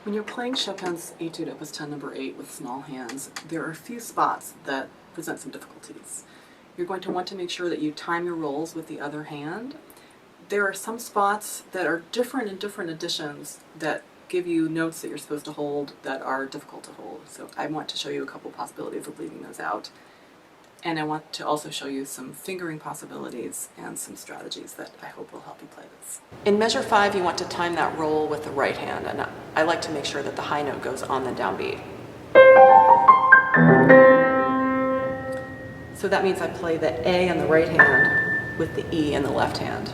When you're playing Chopin's Etude Opus 10 No. 8 with small hands, there are a few spots that present some difficulties. You're going to want to make sure that you time your rolls with the other hand. There are some spots that are different in different editions that give you notes that you're supposed to hold that are difficult to hold. So I want to show you a couple possibilities of leaving those out. And I want to also show you some fingering possibilities and some strategies that I hope will help you play this. In measure 5, you want to time that roll with the right hand, and I like to make sure that the high note goes on the downbeat. So that means I play the A in the right hand with the E in the left hand.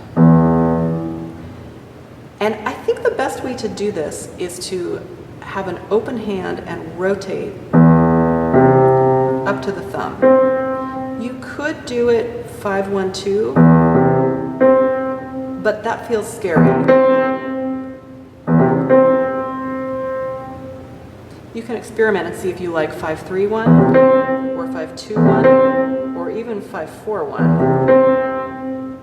And I think the best way to do this is to have an open hand and rotate up to the thumb. You could do it 5-1-2, but that feels scary. You can experiment and see if you like 5-3-1 or 5-2-1 or even 5-4-1.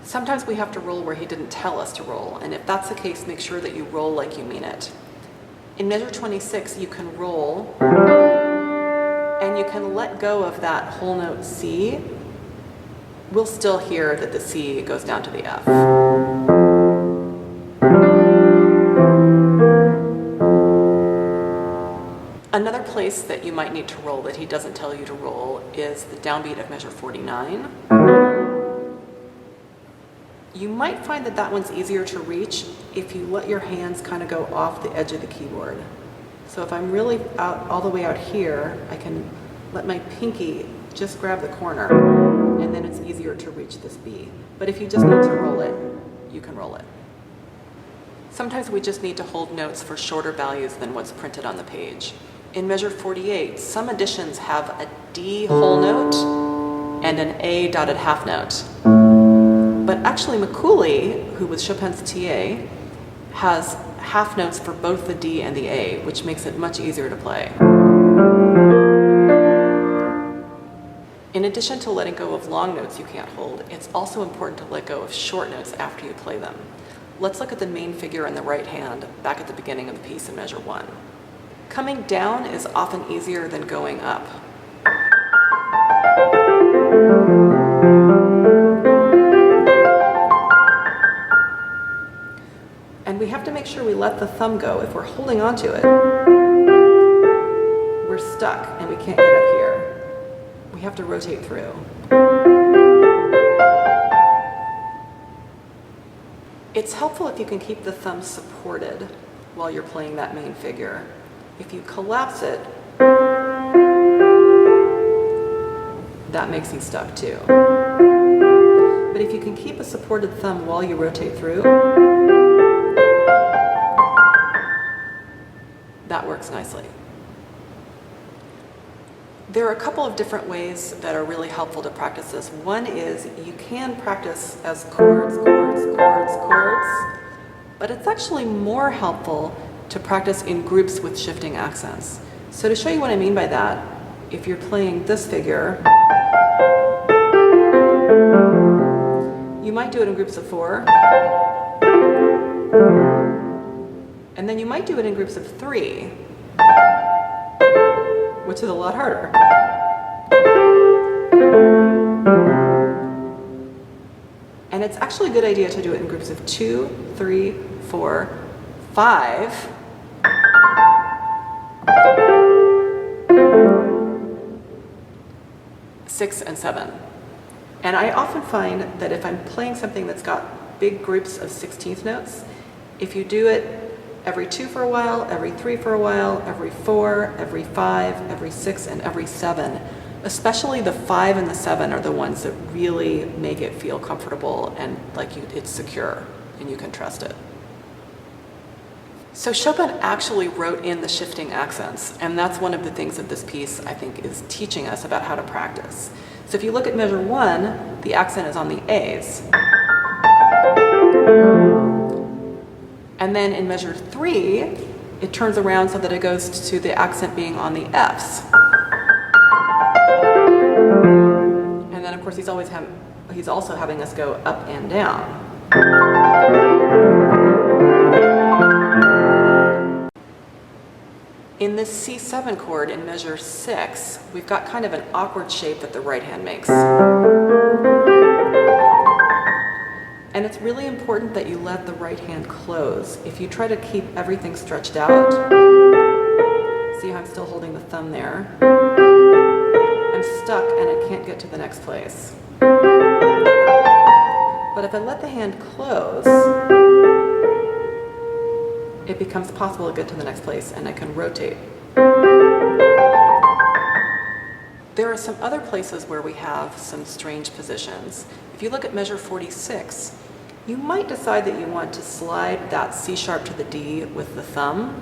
Sometimes we have to roll where he didn't tell us to roll, and if that's the case, make sure that you roll like you mean it. In measure 26, you can roll and you can let go of that whole note C. We'll still hear that the C goes down to the F. Another place that you might need to roll that he doesn't tell you to roll is the downbeat of measure 49. You might find that that one's easier to reach if you let your hands kind of go off the edge of the keyboard. So if I'm really out, all the way out here, I can let my pinky just grab the corner, and then it's easier to reach this B. But if you just need to roll it, you can roll it. Sometimes we just need to hold notes for shorter values than what's printed on the page. In measure 48, some editions have a D whole note and an A dotted half note. But actually Mikuli, who was Chopin's TA, has half notes for both the D and the A, which makes it much easier to play. In addition to letting go of long notes you can't hold, it's also important to let go of short notes after you play them. Let's look at the main figure in the right hand back at the beginning of the piece in measure 1. Coming down is often easier than going up. And we have to make sure we let the thumb go. If we're holding onto it, we're stuck and we can't get up here. We have to rotate through. It's helpful if you can keep the thumb supported while you're playing that main figure. If you collapse it, that makes you stuck too. But if you can keep a supported thumb while you rotate through, that works nicely. There are a couple of different ways that are really helpful to practice this. One is you can practice as chords, chords, chords, chords, but it's actually more helpful to practice in groups with shifting accents. So to show you what I mean by that, if you're playing this figure, you might do it in groups of 4, and then you might do it in groups of 3, which is a lot harder. And it's actually a good idea to do it in groups of 2, 3, 4, 5, 6, and 7. And I often find that if I'm playing something that's got big groups of 16th notes, if you do it every 2 for a while, every 3 for a while, every 4, every 5, every 6, and every 7, especially the 5 and the 7 are the ones that really make it feel comfortable and like it's secure and you can trust it. So Chopin actually wrote in the shifting accents, and that's one of the things that this piece, I think, is teaching us about how to practice. So if you look at measure 1, the accent is on the A's. And then in measure 3, it turns around so that it goes to the accent being on the F's. And then of course he's also having us go up and down. In this C7 chord in measure 6, we've got kind of an awkward shape that the right hand makes. And it's really important that you let the right hand close. If you try to keep everything stretched out, see how I'm still holding the thumb there? I'm stuck and I can't get to the next place. But if I let the hand close, it becomes possible to get to the next place and I can rotate. There are some other places where we have some strange positions. If you look at measure 46, you might decide that you want to slide that C sharp to the D with the thumb.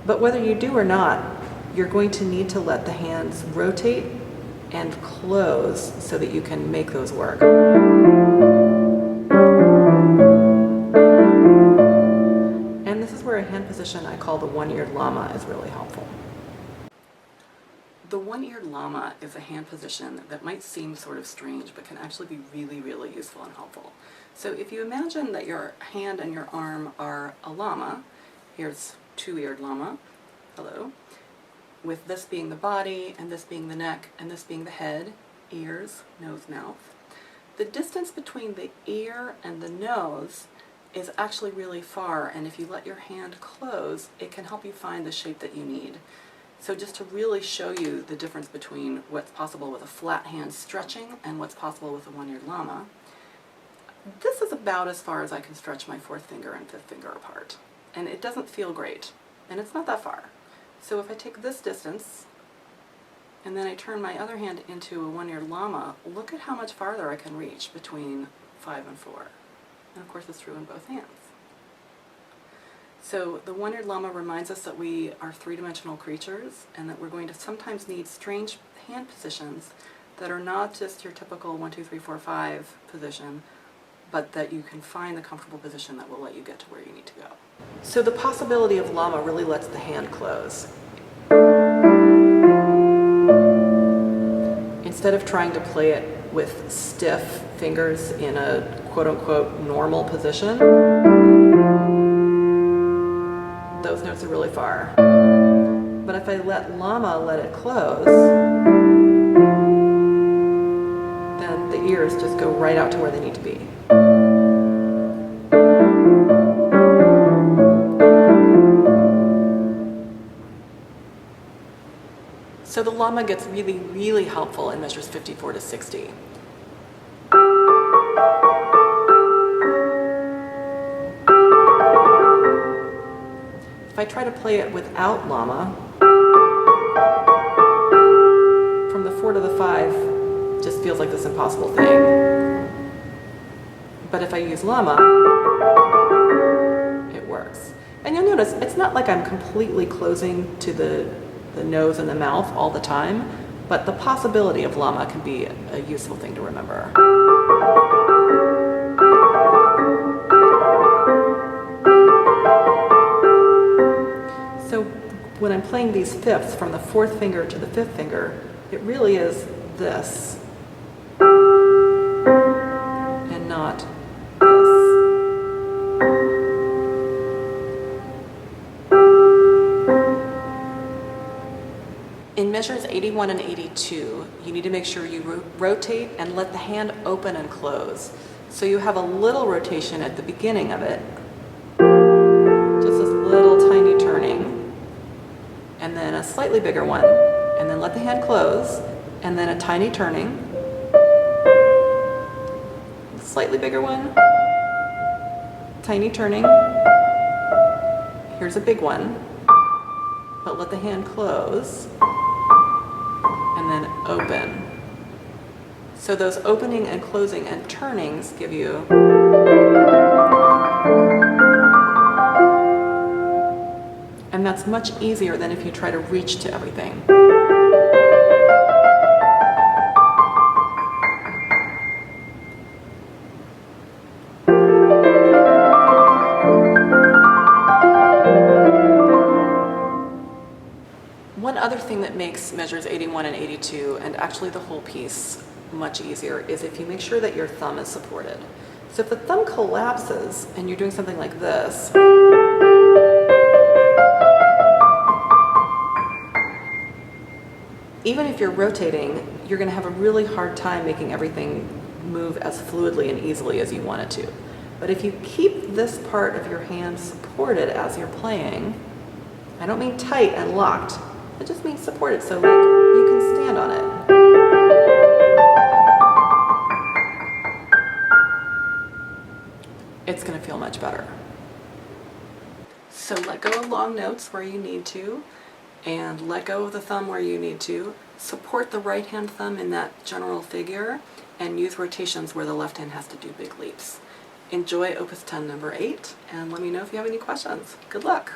But whether you do or not, you're going to need to let the hands rotate and close so that you can make those work. And this is where a hand position I call the one-eared llama is really helpful. The one-eared llama is a hand position that might seem sort of strange, but can actually be really, really useful and helpful. So if you imagine that your hand and your arm are a llama, here's two-eared llama, hello, with this being the body, and this being the neck, and this being the head, ears, nose, mouth. The distance between the ear and the nose is actually really far, and if you let your hand close, it can help you find the shape that you need. So just to really show you the difference between what's possible with a flat hand stretching and what's possible with a one-eared llama, this is about as far as I can stretch my fourth finger and fifth finger apart. And it doesn't feel great, and it's not that far. So if I take this distance, and then I turn my other hand into a one-eared llama, look at how much farther I can reach between 5 and 4. And of course it's true in both hands. So the one-eared llama reminds us that we are three-dimensional creatures and that we're going to sometimes need strange hand positions that are not just your typical 1, 2, 3, 4, 5 position, but that you can find the comfortable position that will let you get to where you need to go. So the possibility of llama really lets the hand close. Instead of trying to play it with stiff fingers in a quote-unquote normal position, those notes are really far. But if I let llama let it close, then the ears just go right out to where they need to be. So the llama gets really, really helpful in measures 54 to 60. If I try to play it without llama, from the 4 to the 5 just feels like this impossible thing. But if I use llama, it works. And you'll notice it's not like I'm completely closing to the nose and the mouth all the time, but the possibility of llama can be a useful thing to remember. So when I'm playing these fifths from the fourth finger to the fifth finger, it really is this and not this. In measures 81 and 82, you need to make sure you rotate and let the hand open and close. So you have a little rotation at the beginning of it, just this little tiny turning, and then a slightly bigger one, and then let the hand close, and then a tiny turning, slightly bigger one, tiny turning, here's a big one, but let the hand close, and then open. So those opening and closing and turnings give you and that's much easier than if you try to reach to everything. One other thing that makes measures 81 and 82, and actually the whole piece, much easier is if you make sure that your thumb is supported. So if the thumb collapses and you're doing something like this, even if you're rotating, you're going to have a really hard time making everything move as fluidly and easily as you want it to. But if you keep this part of your hand supported as you're playing, I don't mean tight and locked, it just means supported, so like you can stand on it. It's going to feel much better. So let go of long notes where you need to, and let go of the thumb where you need to. Support the right hand thumb in that general figure, and use rotations where the left hand has to do big leaps. Enjoy Opus 10 number 8, and let me know if you have any questions. Good luck!